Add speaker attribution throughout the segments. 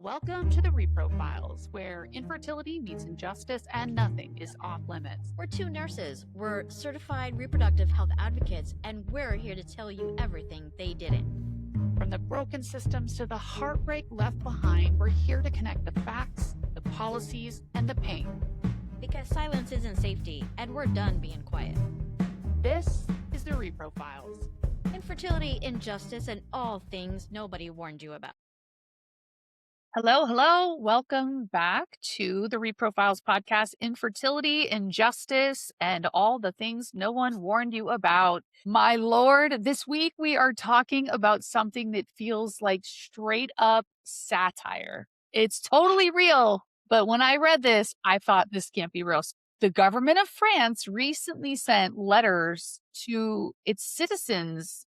Speaker 1: Welcome to the Repro Files, where infertility meets injustice and nothing is off limits.
Speaker 2: We're two nurses. We're certified reproductive health advocates, and we're here to tell you everything they didn't.
Speaker 1: From the broken systems to the heartbreak left behind, we're here to connect the facts, the policies, and the pain.
Speaker 2: Because silence isn't safety, and we're done being quiet.
Speaker 1: This is the Repro Files.
Speaker 2: Infertility, injustice, and all things nobody warned you about.
Speaker 1: Hello. Welcome back to the Repro Files podcast, Infertility, Injustice, and all the things no one warned you about. My Lord, this week we are talking about something that feels like straight up satire. It's totally real, but when I read this, I thought this can't be real. The government of France recently sent letters to its citizens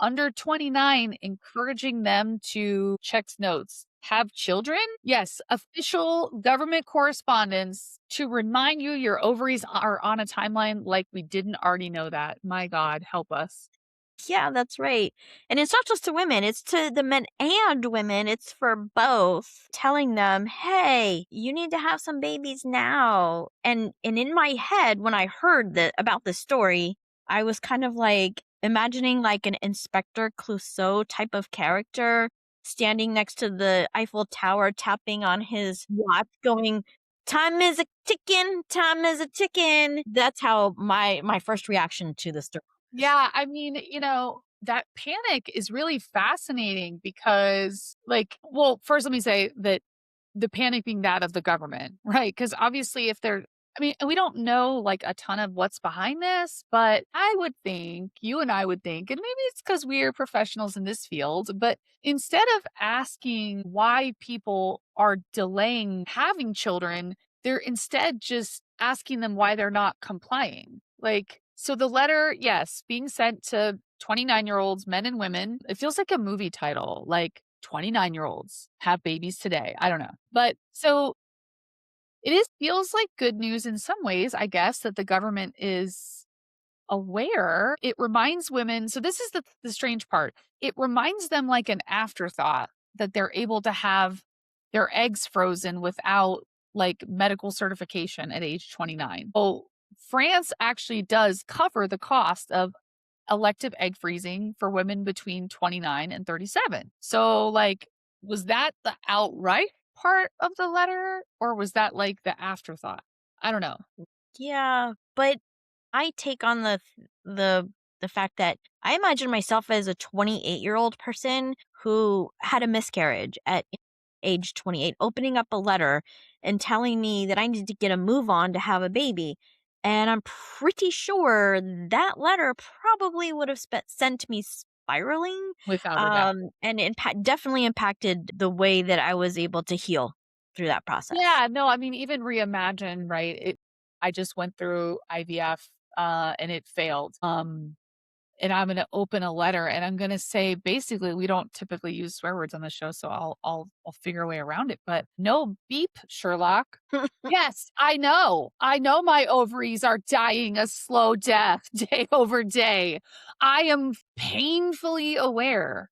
Speaker 1: under 29, encouraging them to check notes. Have children? Yes, official government correspondence to remind you your ovaries are on a timeline like we didn't already know that. My God, help us.
Speaker 3: Yeah, that's right. And it's not just to women, it's to the men and women. It's for both, telling them, hey, you need to have some babies now. And in my head, when I heard about this story, I was kind of like imagining like an Inspector Clouseau type of character standing next to the Eiffel Tower, tapping on his watch, going, time is a ticking, time is a ticking. That's how my first reaction to the story.
Speaker 1: Yeah, I mean, that panic is really fascinating because, first let me say that the panic being that of the government, right? Because obviously, we don't know like a ton of what's behind this, but I would think, you and I would think, and maybe it's because we're professionals in this field, but instead of asking why people are delaying having children, they're instead just asking them why they're not complying. So the letter, yes, being sent to 29-year-olds, men and women, it feels like a movie title, like 29-year-olds have babies today. I don't know. But so feels like good news in some ways, I guess, that the government is aware. It reminds women. So this is the strange part. It reminds them like an afterthought that they're able to have their eggs frozen without like medical certification at age 29. Oh, France actually does cover the cost of elective egg freezing for women between 29 and 37. So was that the outright part of the letter or was that like the afterthought? I don't know.
Speaker 3: Yeah, but I take on the fact that I imagine myself as a 28-year-old person who had a miscarriage at age 28, opening up a letter and telling me that I need to get a move on to have a baby. And I'm pretty sure that letter probably would have sent me spiraling.
Speaker 1: Without a doubt.
Speaker 3: And definitely impacted the way that I was able to heal through that process.
Speaker 1: Yeah, no, I mean, even reimagine, right? I just went through IVF and it failed. And I'm going to open a letter and I'm going to say, basically, we don't typically use swear words on the show, so I'll figure a way around it. But no beep, Sherlock. Yes, I know. I know my ovaries are dying a slow death day over day. I am painfully aware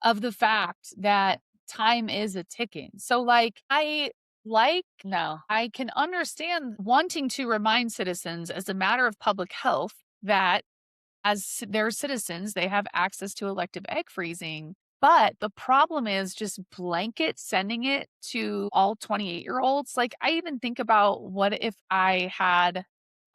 Speaker 1: of the fact that time is a ticking. So I can understand wanting to remind citizens as a matter of public health that as their citizens, they have access to elective egg freezing. But the problem is just blanket sending it to all 28-year-olds. Like, I even think about what if I had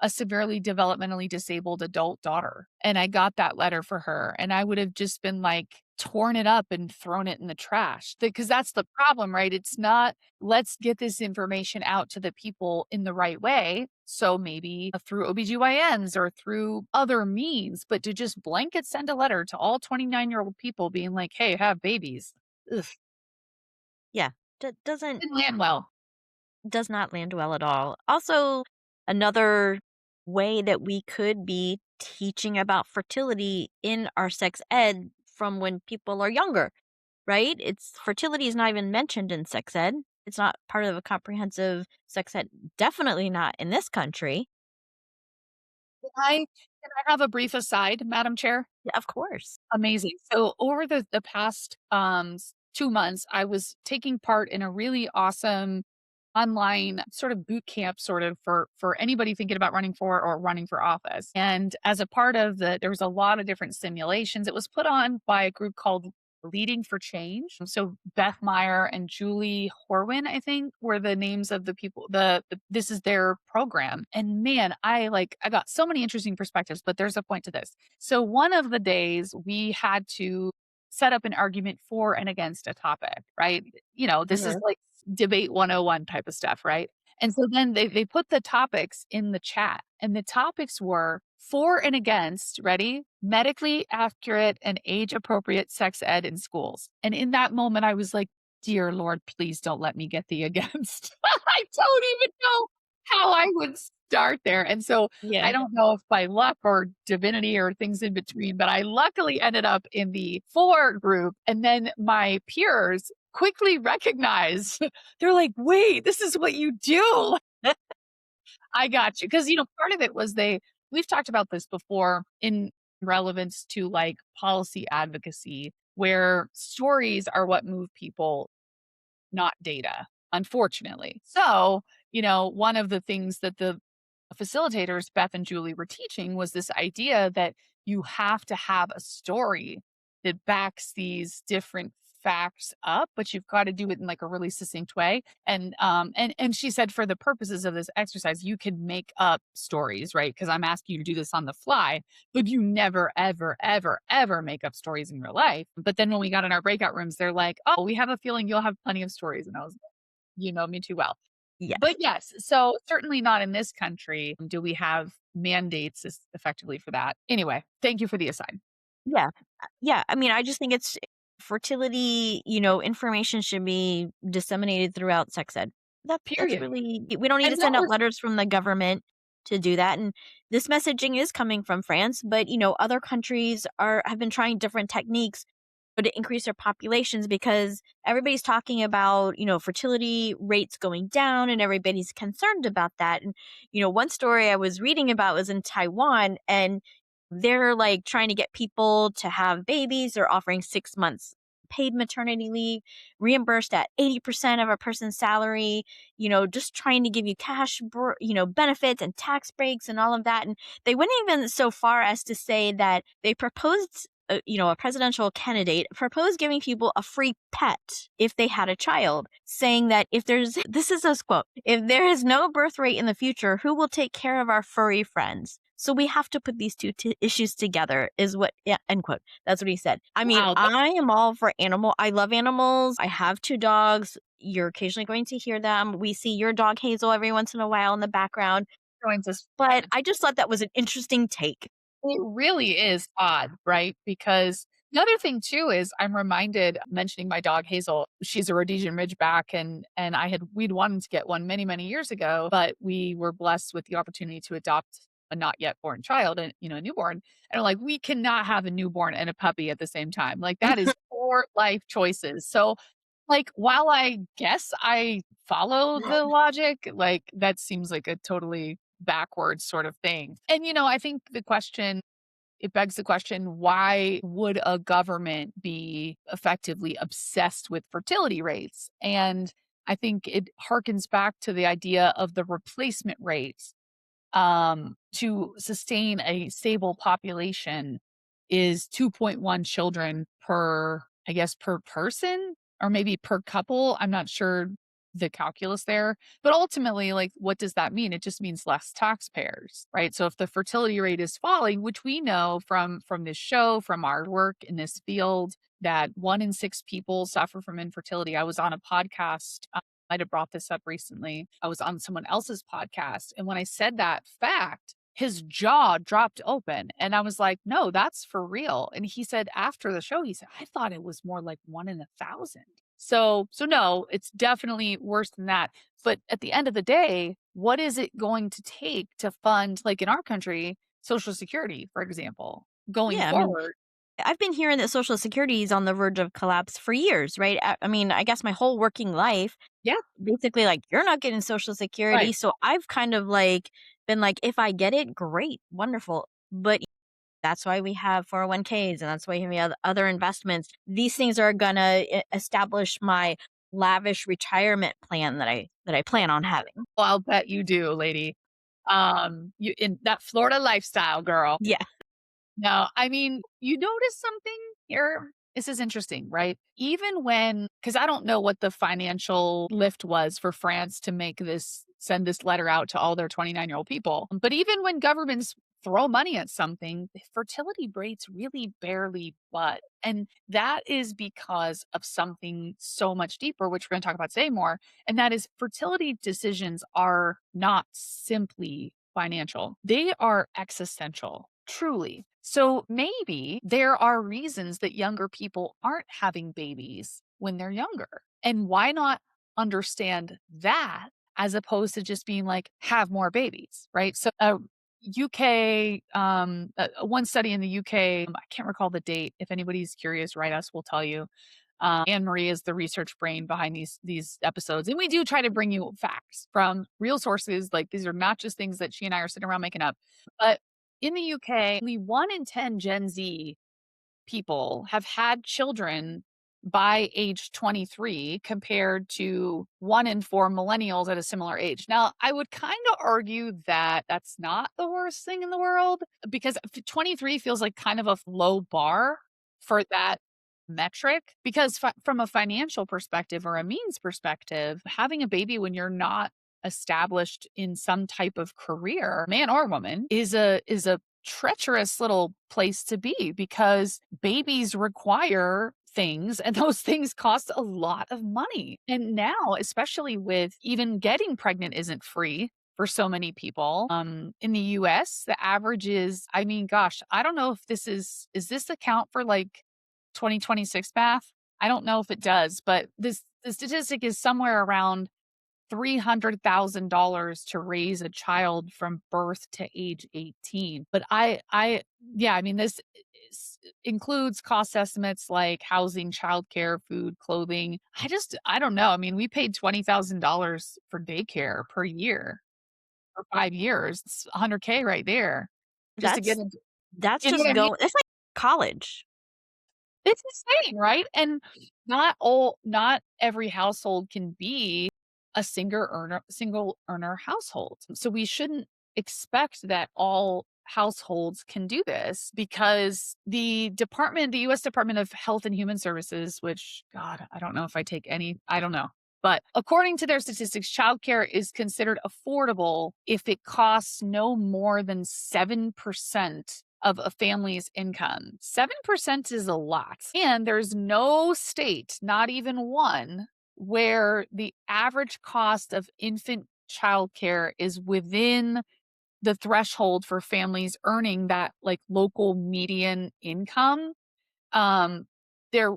Speaker 1: a severely developmentally disabled adult daughter and I got that letter for her and I would have just been like torn it up and thrown it in the trash. Because that's the problem, right? It's not, let's get this information out to the people in the right way. So maybe through OBGYNs or through other means, but to just blanket send a letter to all 29-year-old people being like, hey, have babies. Ugh.
Speaker 3: Yeah, doesn't
Speaker 1: Didn't land well.
Speaker 3: does not land well at all. Also, another way that we could be teaching about fertility in our sex ed from when people are younger, right? Fertility is not even mentioned in sex ed. It's not part of a comprehensive sex ed, definitely not in this country.
Speaker 1: Can I have a brief aside, Madam Chair?
Speaker 3: Yeah, of course.
Speaker 1: Amazing. So over the past 2 months, I was taking part in a really awesome online sort of boot camp sort of for anybody thinking about running for or running for office. And as a part of there was a lot of different simulations. It was put on by a group called Leading for Change. So Beth Meyer and Julie Horwin, I think, were the names of the people. This is their program. And man, I got so many interesting perspectives, but there's a point to this. So one of the days we had to set up an argument for and against a topic, right? This is
Speaker 3: Mhm.
Speaker 1: like debate 101 type of stuff, right? And so then they put the topics in the chat, and the topics were for and against, ready? Medically accurate and age appropriate sex ed in schools. And in that moment, I was like, dear Lord, please don't let me get the against. I don't even know how I would start there. And so I
Speaker 3: Yeah.
Speaker 1: don't know if by luck or divinity or things in between, but I luckily ended up in the for group. And then my peers quickly recognized, they're like, wait, this is what you do. I got you. Cause, part of it was we've talked about this before in relevance to like policy advocacy, where stories are what move people, not data, unfortunately. So, one of the things that the facilitators, Beth and Julie, were teaching was this idea that you have to have a story that backs these different facts up, but you've got to do it in like a really succinct way. And she said for the purposes of this exercise, you can make up stories, right? Because I'm asking you to do this on the fly, but you never, ever, ever, ever make up stories in real life. But then when we got in our breakout rooms, they're like, oh, we have a feeling you'll have plenty of stories. And I was like, you know me too well.
Speaker 3: Yes.
Speaker 1: But yes, so certainly not in this country do we have mandates effectively for that. Anyway, thank you for the aside.
Speaker 3: Yeah. Yeah. I mean, I just think it's fertility, information should be disseminated throughout sex ed. That's
Speaker 1: Period.
Speaker 3: really, we don't need
Speaker 1: And
Speaker 3: to
Speaker 1: that
Speaker 3: send out
Speaker 1: was
Speaker 3: letters from the government to do that. And this messaging is coming from France, but other countries have been trying different techniques to increase their populations because everybody's talking about, fertility rates going down and everybody's concerned about that. And, one story I was reading about was in Taiwan, and they're like trying to get people to have babies. They're offering 6 months paid maternity leave, reimbursed at 80% of a person's salary, just trying to give you benefits and tax breaks and all of that. And they went even so far as to say that they proposed a presidential candidate proposed giving people a free pet if they had a child, saying that this is a quote, if there is no birth rate in the future, who will take care of our furry friends? So we have to put these two issues together is what, yeah, end quote. That's what he said. I mean,
Speaker 1: wow, that's
Speaker 3: I am all for I love animals. I have 2 dogs. You're occasionally going to hear them. We see your dog Hazel every once in a while in the background.
Speaker 1: going to
Speaker 3: But I just thought that was an interesting take.
Speaker 1: it really is odd, right? Because the other thing too is I'm reminded mentioning my dog Hazel, she's a Rhodesian Ridgeback and we'd wanted to get one many, many years ago, but we were blessed with the opportunity to adopt a not yet born child and a newborn. And I'm like, we cannot have a newborn and a puppy at the same time. Like that is 4 life choices. So like while I guess I follow the logic, like that seems like a totally backwards sort of thing. And I think it begs the question, why would a government be effectively obsessed with fertility rates? And I think it harkens back to the idea of the replacement rates to sustain a stable population is 2.1 children per, I guess, per person or maybe per couple. I'm not sure the calculus there, but ultimately, like, what does that mean? It just means less taxpayers, right? So if the fertility rate is falling, which we know from this show, from our work in this field, that 1 in 6 people suffer from infertility. I was on a podcast might have brought this up recently. I was on someone else's podcast. And when I said that fact, his jaw dropped open. And I was like, no, that's for real. And he said after the show, he said, I thought it was more like 1 in 1,000. So no, it's definitely worse than that. But at the end of the day, what is it going to take to fund, like in our country, Social Security, for example, going
Speaker 3: Yeah, I mean,
Speaker 1: forward?
Speaker 3: I've been hearing that Social Security is on the verge of collapse for years, right? I mean, I guess my whole working life,
Speaker 1: Yeah,
Speaker 3: basically, like, you're not getting Social Security.
Speaker 1: right.
Speaker 3: So I've kind of like been like, if I get it, great, wonderful. But That's why we have 401ks, and that's why we have other investments. These things are gonna establish my lavish retirement plan that I plan on having.
Speaker 1: Well, I'll bet you do, lady. You in that Florida lifestyle, girl.
Speaker 3: Yeah.
Speaker 1: No, I mean, you notice something here? This is interesting, right? Even when, because I don't know what the financial lift was for France to send this letter out to all their 29-year-old people. But even when governments throw money at something, the fertility rates really barely budge. And that is because of something so much deeper, which we're going to talk about today more. And that is fertility decisions are not simply financial, they are existential, truly. So maybe there are reasons that younger people aren't having babies when they're younger. And why not understand that as opposed to just being like, have more babies, right? So, UK, one study in the UK, I can't recall the date. If anybody's curious, write us, we'll tell you. Anne Marie is the research brain behind these episodes, and we do try to bring you facts from real sources. Like these are not just things that she and I are sitting around making up. But in the UK, only 1 in 10 Gen Z people have had children by age 23 compared to 1 in 4 millennials at a similar age. Now, I would kind of argue that that's not the worst thing in the world because 23 feels like kind of a low bar for that metric because from a financial perspective or a means perspective, having a baby when you're not established in some type of career, man or woman, is a treacherous little place to be because babies require things and those things cost a lot of money. And now, especially with even getting pregnant isn't free for so many people. In the US, the average is, I mean, gosh, I don't know if is this account for like 2026 math? I don't know if it does, but the statistic is somewhere around $300,000 to raise a child from birth to age 18. But yeah, I mean, includes cost estimates like housing, childcare, food, clothing. I don't know. I mean, we paid $20,000 for daycare per year for 5 years. It's 100K right there just to get
Speaker 3: That's
Speaker 1: into,
Speaker 3: that's
Speaker 1: you know what
Speaker 3: just
Speaker 1: I mean?
Speaker 3: go it's like college.
Speaker 1: It's insane, right? And not every household can be a single earner household. So we shouldn't expect that all households can do this because the US Department of Health and Human Services, which God, I don't know if I don't know. But according to their statistics, childcare is considered affordable if it costs no more than 7% of a family's income. 7% is a lot. And there's no state, not even one, where the average cost of infant childcare is within the threshold for families earning that like local median income. Um, there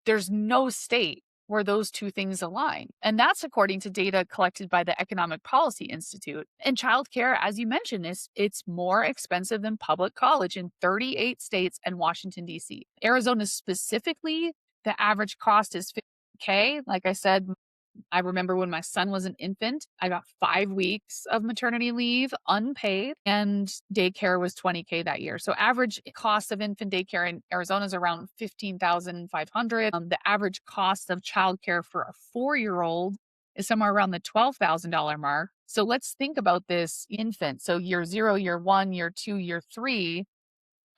Speaker 1: there's no state where those two things align. And that's according to data collected by the Economic Policy Institute. And childcare, as you mentioned, it's more expensive than public college in 38 states and Washington, D.C. Arizona specifically, the average cost is $50K. Like I said, I remember when my son was an infant, I got 5 weeks of maternity leave unpaid, and daycare was $20K that year. So average cost of infant daycare in Arizona is around 15,500. The average cost of childcare for a 4-year-old is somewhere around the $12,000 mark. So let's think about this infant. So year 0, year 1, year 2, year 3,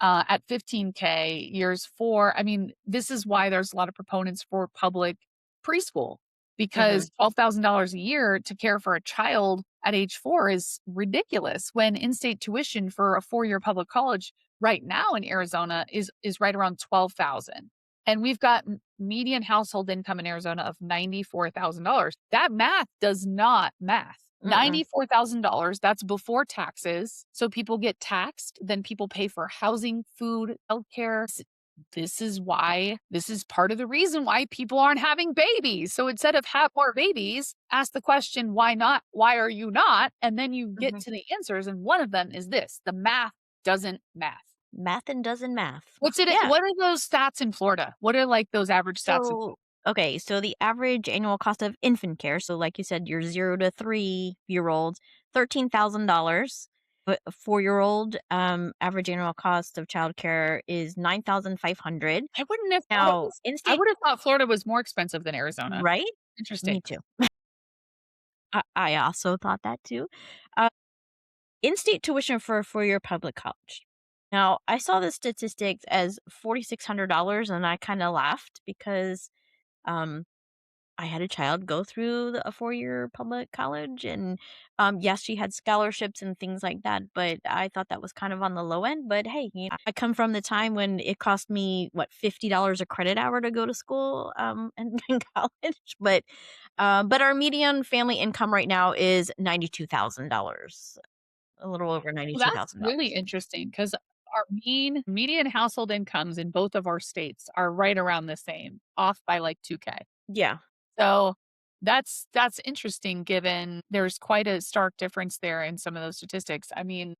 Speaker 1: at 15K, years 4. I mean, this is why there's a lot of proponents for public preschool
Speaker 3: Mhm.
Speaker 1: because $12,000 a year to care for a child at age 4 is ridiculous when in-state tuition for a 4-year public college right now in Arizona is right around 12,000. And we've got median household income in Arizona of $94,000. That math does not math.
Speaker 3: Mm-mm.
Speaker 1: $94,000, that's before taxes. So people get taxed, then people pay for housing, food, healthcare. This is part of the reason why people aren't having babies. So instead of have more babies, ask the question, why not? Why are you not? And then you get
Speaker 3: Mhm.
Speaker 1: to the answers. And one of them is this: the math doesn't math.
Speaker 3: Math and doesn't math.
Speaker 1: What's it?
Speaker 3: Yeah.
Speaker 1: What are those stats in Florida? What are like those average stats in
Speaker 3: So, okay, so the average annual cost of infant care, so like you said, your 0 to 3-year-olds, $13,000. A 4-year-old, average annual cost of childcare is 9,500.
Speaker 1: I wouldn't have thought it
Speaker 3: Now,
Speaker 1: was I
Speaker 3: in-state
Speaker 1: would have thought Florida was more expensive than Arizona.
Speaker 3: right?
Speaker 1: Interesting.
Speaker 3: Me too. I also thought that too. Uh, In-state tuition for a 4-year public college. Now, I saw the statistics as $4,600 and I kinda laughed because, um I had a child go through a 4-year public college and, yes, she had scholarships and things like that, but I thought that was kind of on the low end, but hey, I come from the time when it cost me, what, $50 a credit hour to go to school, in college, but our median family income right now is $92,000, a little over
Speaker 1: Well, that's really
Speaker 3: $92,000.
Speaker 1: interesting because our median household incomes in both of our states are right around the same, off by like 2K.
Speaker 3: Yeah.
Speaker 1: So that's interesting given there's quite a stark difference there in some of those statistics. I mean,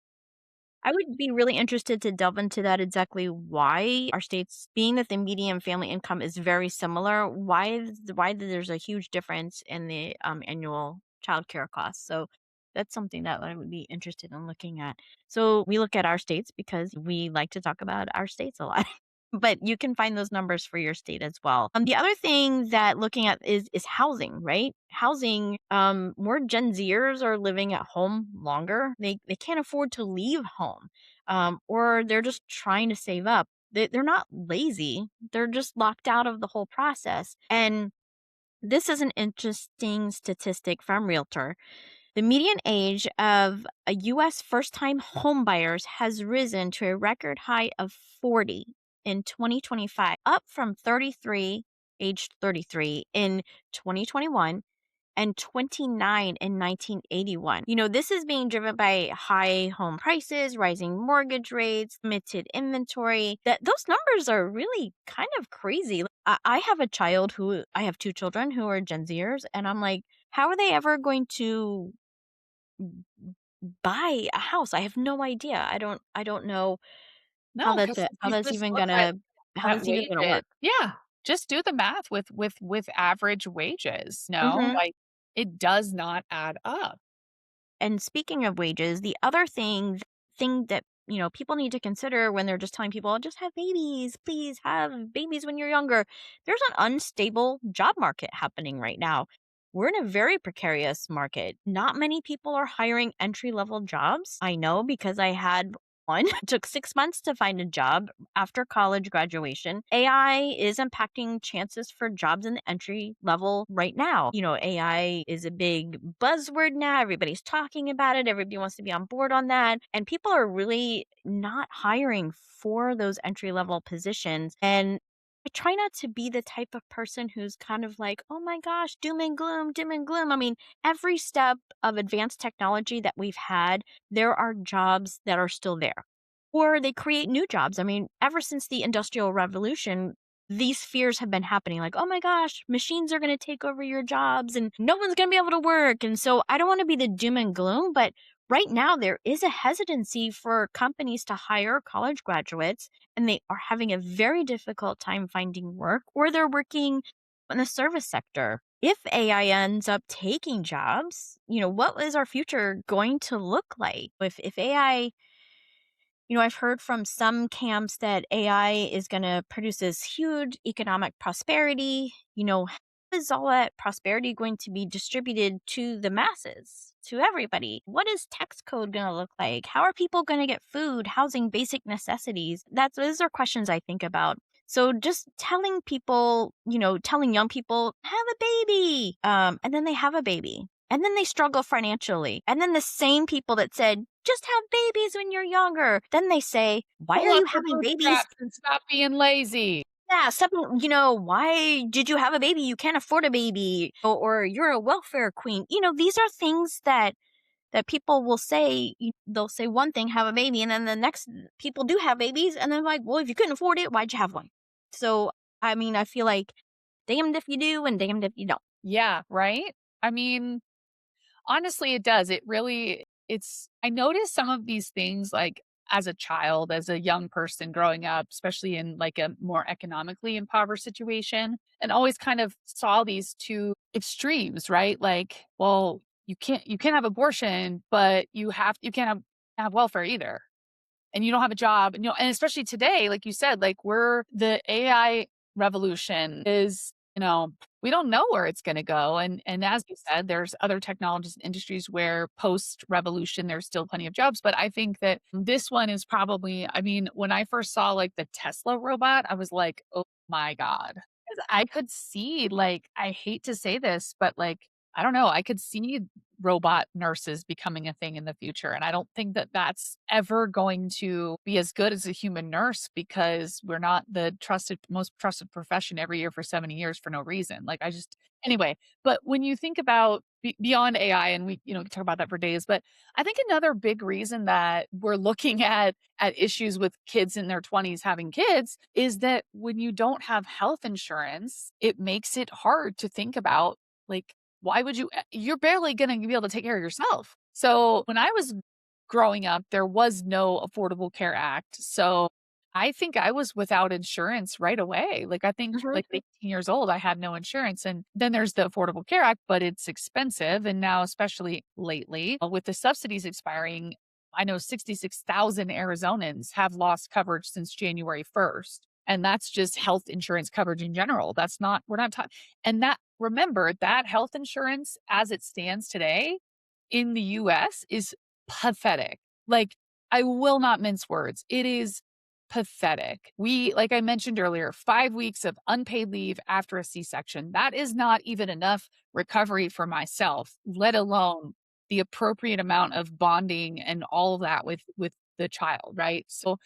Speaker 3: I would be really interested to delve into that exactly why our states, being that the median family income is very similar, why there's a huge difference in the annual childcare costs. So that's something that I would be interested in looking at. So we look at our states because we like to talk about our states a lot. But you can find those numbers for your state as well. The other thing that looking at is housing, right? Housing, more Gen Zers are living at home longer. They can't afford to leave home, or they're just trying to save up. They're not lazy. They're just locked out of the whole process. And this is an interesting statistic from Realtor. The median age of a U.S. first time homebuyers has risen to a record high of 40 in 2025, up from 33, aged 33 in 2021 and 29 in 1981. This is being driven by high home prices, rising mortgage rates, limited inventory. That those numbers are really kind of crazy. I have I have two children who are Gen Zers, and I'm like, how are they ever going to buy a house? I have no idea. I don't know
Speaker 1: no, because if
Speaker 3: how
Speaker 1: you
Speaker 3: that's
Speaker 1: just
Speaker 3: even
Speaker 1: look at
Speaker 3: how that's even gonna
Speaker 1: wages,
Speaker 3: work.
Speaker 1: yeah, just do the math with average wages, no?
Speaker 3: Mhm.
Speaker 1: Like, it does not add up.
Speaker 3: And speaking of wages, the other thing that, people need to consider when they're just telling people, "Oh, just have babies, please have babies when you're younger." There's an unstable job market happening right now. We're in a very precarious market. Not many people are hiring entry-level jobs. I know because I had one. It took 6 months to find a job after college graduation. AI is impacting chances for jobs in the entry level right now. AI is a big buzzword now. Everybody's talking about it. Everybody wants to be on board on that. And people are really not hiring for those entry level positions. And I try not to be the type of person who's kind of like, oh my gosh, doom and gloom, doom and gloom. I mean, every step of advanced technology that we've had, there are jobs that are still there. Or they create new jobs. I mean, ever since the Industrial Revolution, these fears have been happening like, oh my gosh, machines are going to take over your jobs and no one's going to be able to work. And so I don't want to be the doom and gloom, but right now there is a hesitancy for companies to hire college graduates and they are having a very difficult time finding work or they're working in the service sector. If AI ends up taking jobs, what is our future going to look like? If AI, I've heard from some camps that AI is going to produce this huge economic prosperity. How is all that prosperity going to be distributed to the masses, to everybody? What is tax code going to look like? How are people going to get food, housing, basic necessities? Those are questions I think about. So just telling people, telling young people, have a baby, and then they have a baby. And then they struggle financially. And then the same people that said, just have babies when you're younger. Then they say, why
Speaker 1: Pull
Speaker 3: are
Speaker 1: up
Speaker 3: you
Speaker 1: your
Speaker 3: having babies?
Speaker 1: bootstraps and stop being lazy.
Speaker 3: Yeah, something, why did you have a baby? You can't afford a baby. Or you're a welfare queen. These are things that people will say. They'll say one thing, have a baby. And then the next people do have babies. And they're like, well, if you couldn't afford it, why'd you have one? So, I mean, I feel like damned if you do and damned if you don't.
Speaker 1: Yeah, right? I mean, honestly, it does. It really I noticed some of these things, like, as a child, as a young person growing up, especially in, like, a more economically impoverished situation, and always kind of saw these 2 extremes, right? Like, well, you can't have abortion, but you can't have have welfare either. And you don't have a job, and, and especially today, like you said, like the AI revolution is, we don't know where it's going to go. And as you said, there's other technologies and industries where post revolution, there's still plenty of jobs. But I think that this one is probably, I mean, when I first saw like the Tesla robot, I was like, oh my God. 'Cause I could see, like, I hate to say this, but like, I don't know, I could see robot nurses becoming a thing in the future. And I don't think that that's ever going to be as good as a human nurse because we're not the most trusted profession every year for 70 years for no reason. Like, anyway, but when you think about beyond AI, and we, talk about that for days, but I think another big reason that we're looking at issues with kids in their 20s having kids is that when you don't have health insurance, it makes it hard to think about, like, why would you're barely gonna be able to take care of yourself. So, when I was growing up, there was no Affordable Care Act, so I think I was without insurance right away. Like, I think,
Speaker 3: Mhm.
Speaker 1: like, 18 years old, I had no insurance, and then there's the Affordable Care Act, but it's expensive, and now, especially lately, with the subsidies expiring, I know 66,000 Arizonans have lost coverage since January 1st, and that's just health insurance coverage in general. That's not we're not talking. And that remember, that health insurance as it stands today in the US is pathetic. Like, I will not mince words. It is pathetic. Like I mentioned earlier, 5 weeks of unpaid leave after a C-section. That is not even enough recovery for myself, let alone the appropriate amount of bonding and all of that with the child, right? So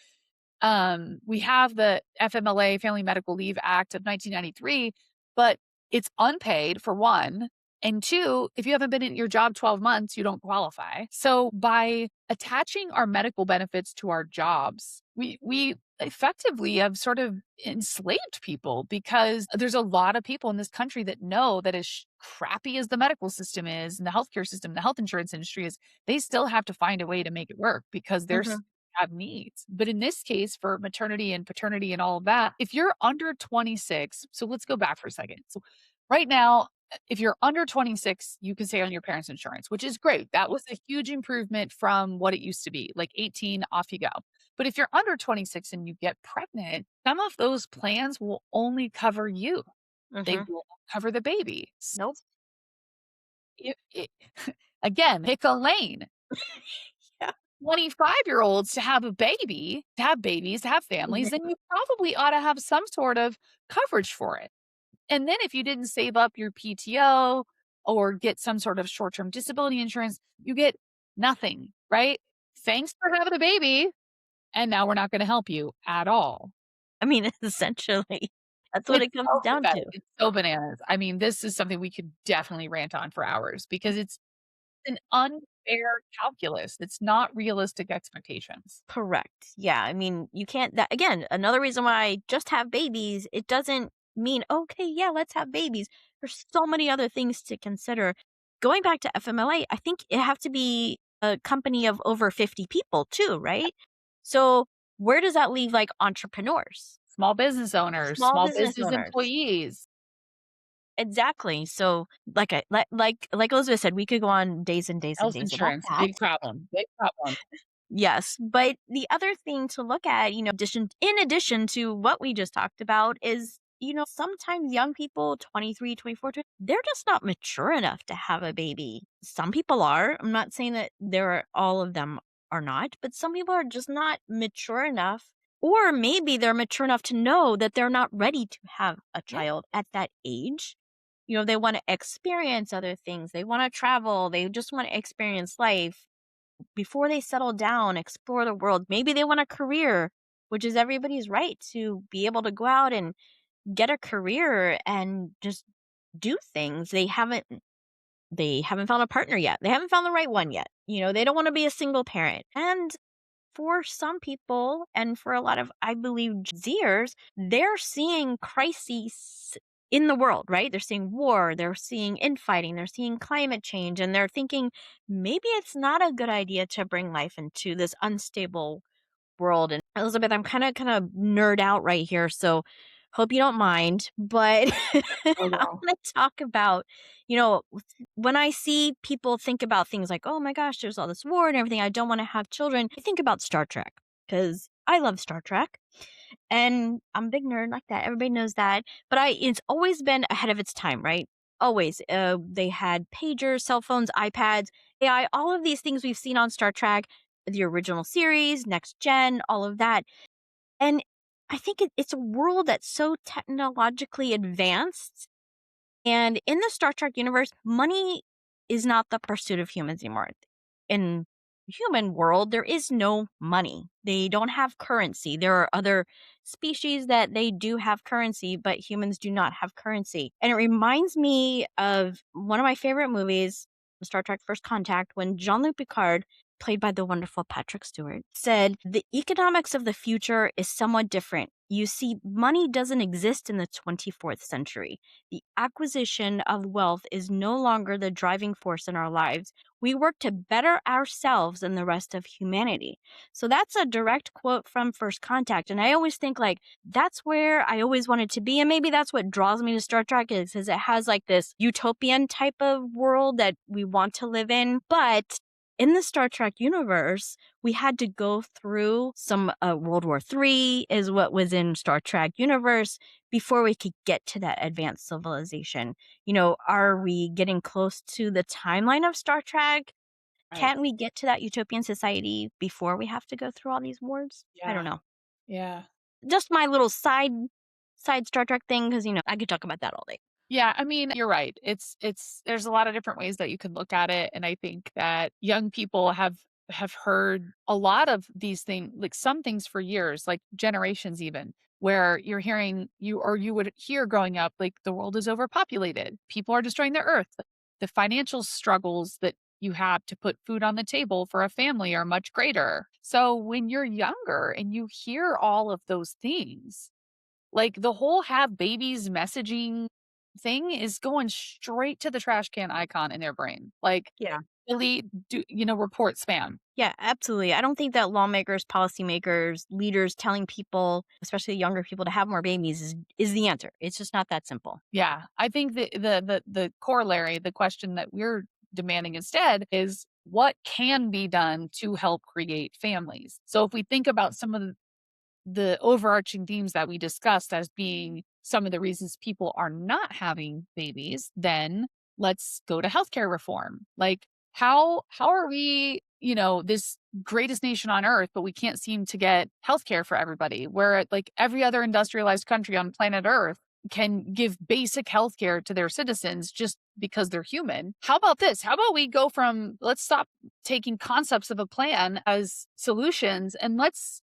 Speaker 1: we have the FMLA, Family Medical Leave Act of 1993, but it's unpaid for one. And two, if you haven't been in your job 12 months, you don't qualify. So by attaching our medical benefits to our jobs, we effectively have sort of enslaved people because there's a lot of people in this country that know that as crappy as the medical system is and the healthcare system, the health insurance industry is, they still have to find a way to make it work because
Speaker 3: Mhm.
Speaker 1: have needs. But in this case, for maternity and paternity and all of that, if you're under 26, so let's go back for a second. So right now, if you're under 26, you can stay on your parents' insurance, which is great. That was a huge improvement from what it used to be. Like 18, off you go. But if you're under 26 and you get pregnant, some of those plans will only cover you. They
Speaker 3: Mhm.
Speaker 1: won't cover the baby.
Speaker 3: Nope.
Speaker 1: Again, pick a lane.
Speaker 3: Yeah.
Speaker 1: 25-year-olds to have a baby, to have babies, to have families,
Speaker 3: Mhm.
Speaker 1: then you probably ought to have some sort of coverage for it. And then if you didn't save up your PTO or get some sort of short-term disability insurance, you get nothing, right? Thanks for having a baby, and now we're not gonna help you at all.
Speaker 3: I mean, essentially, that's what
Speaker 1: It's
Speaker 3: it comes
Speaker 1: so
Speaker 3: down
Speaker 1: pathetic.
Speaker 3: to.
Speaker 1: It's so bananas. I mean, this is something we could definitely rant on for hours because it's an unfair calculus. It's not realistic expectations.
Speaker 3: Correct. Yeah, I mean, you can't that again, another reason why just have babies, it doesn't mean, "Okay, yeah, let's have babies." There's so many other things to consider. Going back to FMLA, I think it have to be a company of over 50 people too, right? So, where does that leave, like, entrepreneurs?
Speaker 1: Small business owners,
Speaker 3: Small
Speaker 1: small
Speaker 3: business
Speaker 1: business
Speaker 3: owners.
Speaker 1: employees.
Speaker 3: Exactly. So, like Elizabeth said, we could go on days and days and
Speaker 1: Health
Speaker 3: days about
Speaker 1: insurance,
Speaker 3: that.
Speaker 1: big problem, big problem.
Speaker 3: Yes, but the other thing to look at, in addition to what we just talked about is, sometimes young people, 23, 24, they're just not mature enough to have a baby. Some people are. I'm not saying that all of them are not, but some people are just not mature enough. Or maybe they're mature enough to know that they're not ready to have a
Speaker 1: Yeah,
Speaker 3: child at that age. They want to experience other things. They want to travel. They just want to experience life before they settle down, explore the world. Maybe they want a career, which is everybody's right to be able to go out and get a career and just do things. They haven't found a partner yet. They haven't found the right one yet. They don't want to be a single parent. And for some people, and for a lot of, I believe, Zers, they're seeing crises in the world, right? They're seeing war, they're seeing infighting, they're seeing climate change, and they're thinking maybe it's not a good idea to bring life into this unstable world. And Elizabeth, I'm kind of nerd out right here. So Hope you don't mind, but
Speaker 1: Oh,
Speaker 3: I
Speaker 1: wow.
Speaker 3: want to talk about, when I see people think about things like, oh my gosh, there's all this war and everything, I don't want to have children. I think about Star Trek because I love Star Trek and I'm a big nerd like that. Everybody knows that. But it's always been ahead of its time, right? Always. They had pagers, cell phones, iPads, AI, all of these things we've seen on Star Trek, the original series, Next Gen, all of that. And I think it's a world that's so technologically advanced. And in the Star Trek universe, money is not the pursuit of humans anymore. In the human world, there is no money. They don't have currency. There are other species that they do have currency, but humans do not have currency. And it reminds me of one of my favorite movies, Star Trek First Contact, when Jean-Luc Picard, played by the wonderful Patrick Stewart, said, "The economics of the future is somewhat different. You see, money doesn't exist in the 24th century. The acquisition of wealth is no longer the driving force in our lives. We work to better ourselves and the rest of humanity." So that's a direct quote from First Contact. And I always think like that's where I always wanted to be. And maybe that's what draws me to Star Trek is it has like this utopian type of world that we want to live in. But in the Star Trek universe, we had to go through some World War III is what was in Star Trek universe before we could get to that advanced civilization. Are we getting close to the timeline of Star Trek?
Speaker 1: Right.
Speaker 3: Can't we get to that utopian society before we have to go through all these wars? I don't
Speaker 1: Yeah.
Speaker 3: know.
Speaker 1: Yeah.
Speaker 3: Just my little side Star Trek thing because I could talk about that all day.
Speaker 1: Yeah, I mean, you're right. It's there's a lot of different ways that you can look at it, and I think that young people have heard a lot of these things, like some things for years, like generations even, where you're hearing you would hear growing up like the world is overpopulated. People are destroying the earth. The financial struggles that you have to put food on the table for a family are much greater. So when you're younger and you hear all of those things, like, the whole have babies messaging thing is going straight to the trash can icon in their brain. Like,
Speaker 3: Yeah.
Speaker 1: delete, report spam.
Speaker 3: Yeah, absolutely. I don't think that lawmakers, policymakers, leaders telling people, especially younger people, to have more babies is the answer. It's just not that simple.
Speaker 1: Yeah, I think the corollary, the question that we're demanding instead is what can be done to help create families? So if we think about some of the overarching themes that we discussed as being some of the reasons people are not having babies, then let's go to healthcare reform. Like how are we, this greatest nation on earth, but we can't seem to get healthcare for everybody, where like every other industrialized country on planet Earth can give basic healthcare to their citizens just because they're human. How about this? How about we go from let's stop taking concepts of a plan as solutions and let's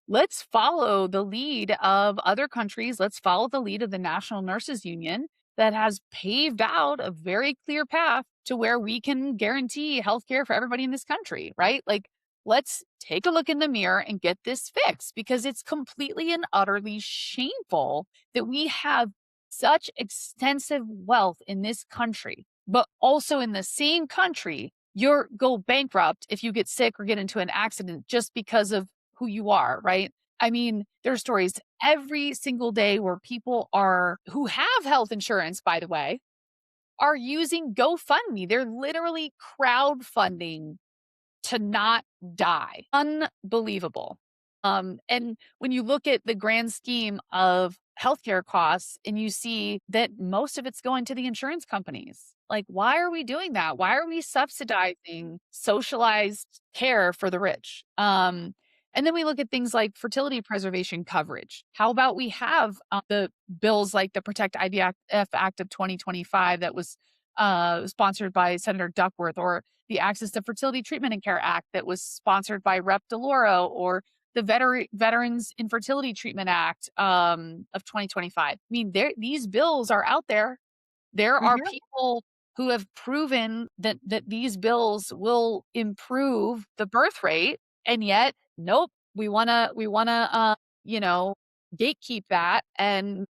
Speaker 1: follow the lead of other countries. Let's follow the lead of the National Nurses Union that has paved out a very clear path to where we can guarantee healthcare for everybody in this country, right? Like let's take a look in the mirror and get this fixed because it's completely and utterly shameful that we have such extensive wealth in this country, but also in the same country, you're go bankrupt if you get sick or get into an accident just because of who you are, right? I mean, there are stories every single day where people are who have health insurance, by the way, are using GoFundMe. They're literally crowdfunding to not die. Unbelievable. And when you look at the grand scheme of healthcare costs and you see that most of it's going to the insurance companies, like, why are we doing that? Why are we subsidizing socialized care for the rich? And then we look at things like fertility preservation coverage. How about we have the bills like the Protect IVF Act of 2025 that was sponsored by Senator Duckworth, or the Access to Fertility Treatment and Care Act that was sponsored by Rep. DeLauro, or the Veterans Infertility Treatment Act of 2025. I mean, these bills are out there. There are
Speaker 3: Mhm.
Speaker 1: people who have proven that these bills will improve the birth rate, and yet, nope, we wanna you know gatekeep that and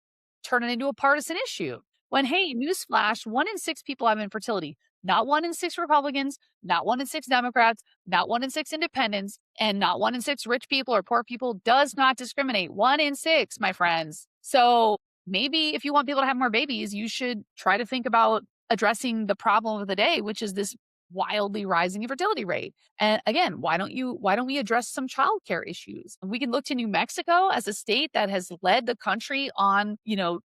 Speaker 1: turn it into a partisan issue. When hey, newsflash, 1 in 6 people have infertility. Not 1 in 6 Republicans, not 1 in 6 Democrats, not 1 in 6 independents, and not 1 in 6 rich people or poor people does not discriminate. 1 in 6, my friends. So maybe if you want people to have more babies, you should try to think about addressing the problem of the day, which is this wildly rising fertility rate. And again, why don't we address some childcare issues? We can look to New Mexico as a state that has led the country on,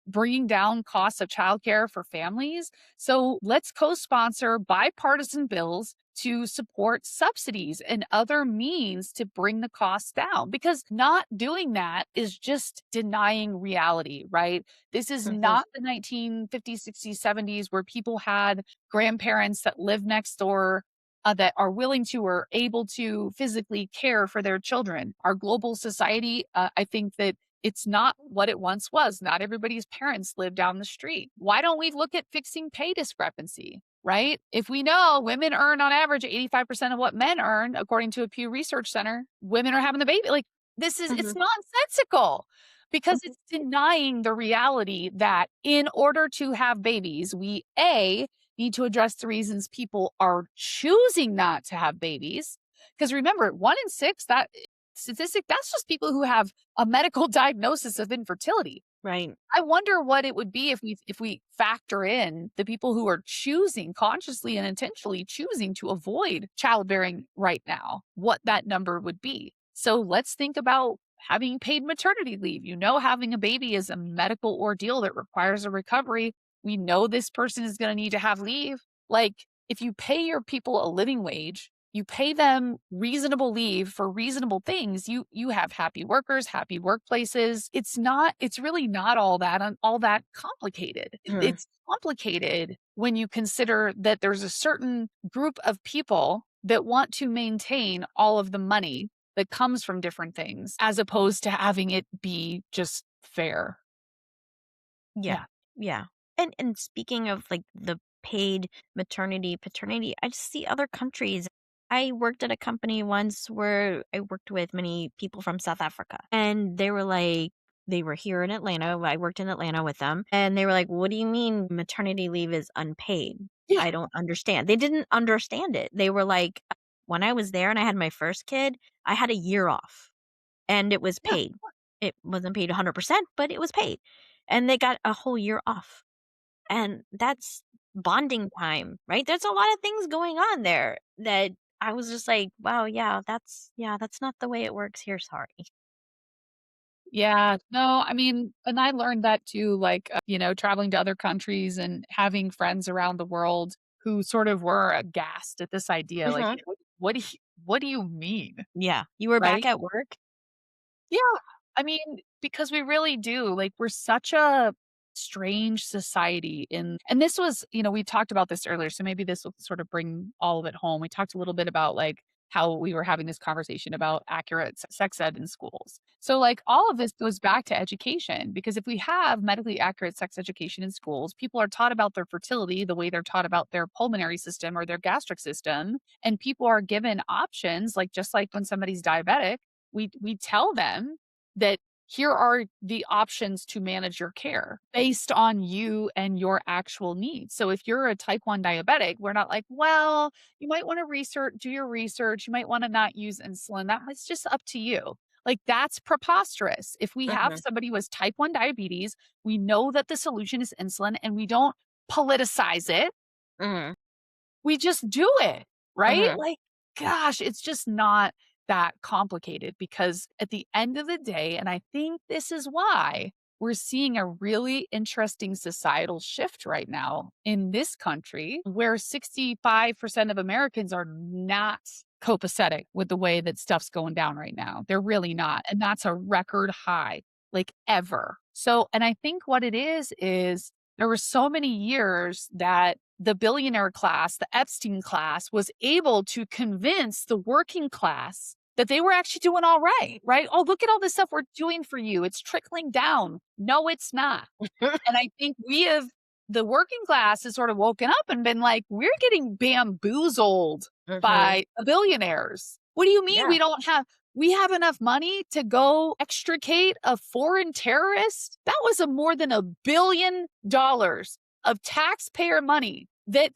Speaker 1: bringing down costs of childcare for families. So let's co-sponsor bipartisan bills to support subsidies and other means to bring the costs down, because not doing that is just denying reality, right? This is
Speaker 3: Mhm.
Speaker 1: not the 1950s, 60s, 70s where people had grandparents that live next door, that are willing to or able to physically care for their children. Our global society, I think that it's not what it once was. Not everybody's parents live down the street. Why don't we look at fixing pay discrepancy? Right? If we know women earn on average 85% of what men earn, according to a Pew Research Center, women are having the baby. Like, it's
Speaker 3: Mhm.
Speaker 1: nonsensical, because
Speaker 3: Mhm.
Speaker 1: it's denying the reality that in order to have babies, we A, need to address the reasons people are choosing not to have babies. Because remember, 1 in 6, that statistic, that's just people who have a medical diagnosis of infertility.
Speaker 3: Right.
Speaker 1: I wonder what it would be if we factor in the people who are choosing, consciously and intentionally choosing, to avoid childbearing right now, what that number would be. So let's think about having paid maternity leave. Having a baby is a medical ordeal that requires a recovery. We know this person is going to need to have leave. Like, if you pay your people a living wage, you pay them reasonable leave for reasonable things, you have happy workers, happy workplaces. It's really not all that complicated.
Speaker 3: Mhm.
Speaker 1: It's complicated when you consider that there's a certain group of people that want to maintain all of the money that comes from different things, as opposed to having it be just fair.
Speaker 3: Yeah.
Speaker 1: Yeah.
Speaker 3: Yeah. And speaking of like the paid maternity, paternity, I just see other countries. I worked at a company once where I worked with many people from South Africa. And they were here in Atlanta. I worked in Atlanta with them. And they were like, "What do you mean maternity leave is unpaid?
Speaker 1: Yeah.
Speaker 3: I don't understand." They didn't understand it. They were like, "When I was there and I had my first kid, I had a year off and it was
Speaker 1: Yeah.
Speaker 3: paid. It wasn't paid 100%, but it was paid." And they got a whole year off. And that's bonding time, right? There's a lot of things going on there that I was just like, wow, that's not the way it works here, sorry.
Speaker 1: Yeah, no, I mean, and I learned that too, like, traveling to other countries and having friends around the world who sort of were aghast at this idea. Like,
Speaker 3: Mhm.
Speaker 1: what do you mean?
Speaker 3: Yeah. You were back
Speaker 1: Right?
Speaker 3: at work?
Speaker 1: Yeah. I mean, because we really do. Like, we're such a strange society and this was, we talked about this earlier, so maybe this will sort of bring all of it home. We talked a little bit about like how we were having this conversation about accurate sex ed in schools. So like all of this goes back to education, because if we have medically accurate sex education in schools, people are taught about their fertility the way they're taught about their pulmonary system or their gastric system, and people are given options, like just like when somebody's diabetic, we tell them that here are the options to manage your care based on you and your actual needs. So if you're a type 1 diabetic, we're not like, well, you might want to do your research. You might want to not use insulin. It's just up to you. Like, that's preposterous. If we have
Speaker 3: Mhm.
Speaker 1: somebody with type 1 diabetes, we know that the solution is insulin and we don't politicize it.
Speaker 3: Mhm.
Speaker 1: We just do it, right?
Speaker 3: Mhm.
Speaker 1: Like, gosh, it's just not that complicated, because at the end of the day, and I think this is why we're seeing a really interesting societal shift right now in this country, where 65% of Americans are not copacetic with the way that stuff's going down right now. They're really not. And that's a record high, like, ever. So, and I think what it is there were so many years that the billionaire class, the Epstein class, was able to convince the working class that they were actually doing all right, right? Oh, look at all this stuff we're doing for you. It's trickling down. No, it's not. And I think the working class has sort of woken up and been like, we're getting bamboozled
Speaker 3: Mhm.
Speaker 1: by the billionaires. What do you mean
Speaker 3: Yeah.
Speaker 1: we have enough money to go extricate a foreign terrorist? That was a more than $1 billion of taxpayer money that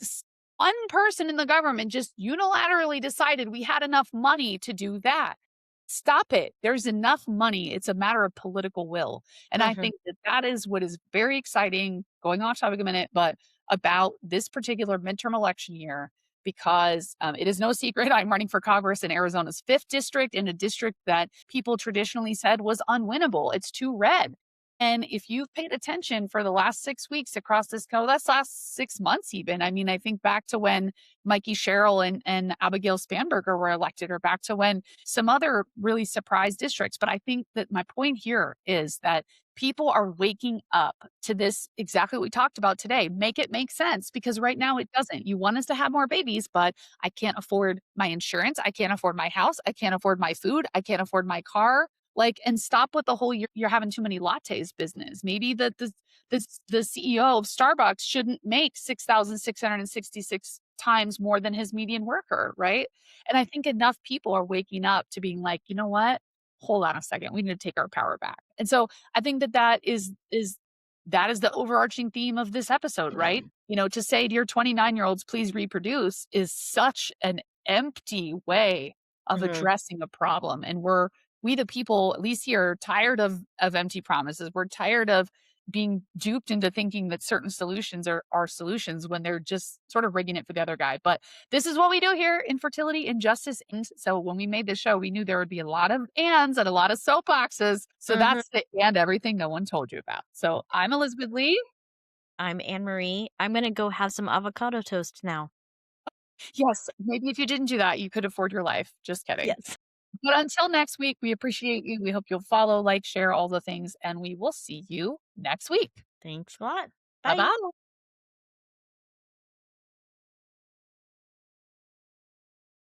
Speaker 1: one person in the government just unilaterally decided we had enough money to do that. Stop it. There's enough money. It's a matter of political will. And I
Speaker 3: Mhm.
Speaker 1: think that that is what is very exciting, going off topic a minute, but about this particular midterm election year, because it is no secret I'm running for Congress in Arizona's 5th district, in a district that people traditionally said was unwinnable. It's too red. And if you've paid attention for the last 6 weeks across this that's last 6 months even. I mean, I think back to when Mikey Sherrill and Abigail Spanberger were elected, or back to when some other really surprise districts. But I think that my point here is that people are waking up to this, exactly what we talked about today. Make it make sense, because right now it doesn't. You want us to have more babies, but I can't afford my insurance. I can't afford my house. I can't afford my food. I can't afford my car. Like, and stop with the whole you're having too many lattes business. Maybe the CEO of Starbucks shouldn't make 6,666 times more than his median worker, right? And I think enough people are waking up to being like, you know what? Hold on a second. We need to take our power back. And so I think that that is the overarching theme of this episode, right? You know, to say to your 29-year-olds, please reproduce, is such an empty way of
Speaker 3: Mhm.
Speaker 1: addressing a problem. And we the people, at least here, are tired of empty promises. We're tired of being duped into thinking that certain solutions are solutions when they're just sort of rigging it for the other guy. But this is what we do here in Fertility and Justice. And so when we made this show, we knew there would be a lot of ands and a lot of soapboxes. So
Speaker 3: Mhm.
Speaker 1: that's the and everything no one told you about. So I'm Elizabeth Lee.
Speaker 3: I'm Anne Marie. I'm gonna go have some avocado toast now.
Speaker 1: Yes, maybe if you didn't do that, you could afford your life. Just kidding.
Speaker 3: Yes.
Speaker 1: But until next week, we appreciate you. We hope you'll follow, like, share all the things, and we will see you next week.
Speaker 3: Thanks a lot.
Speaker 1: Bye
Speaker 3: Bye.
Speaker 1: bye.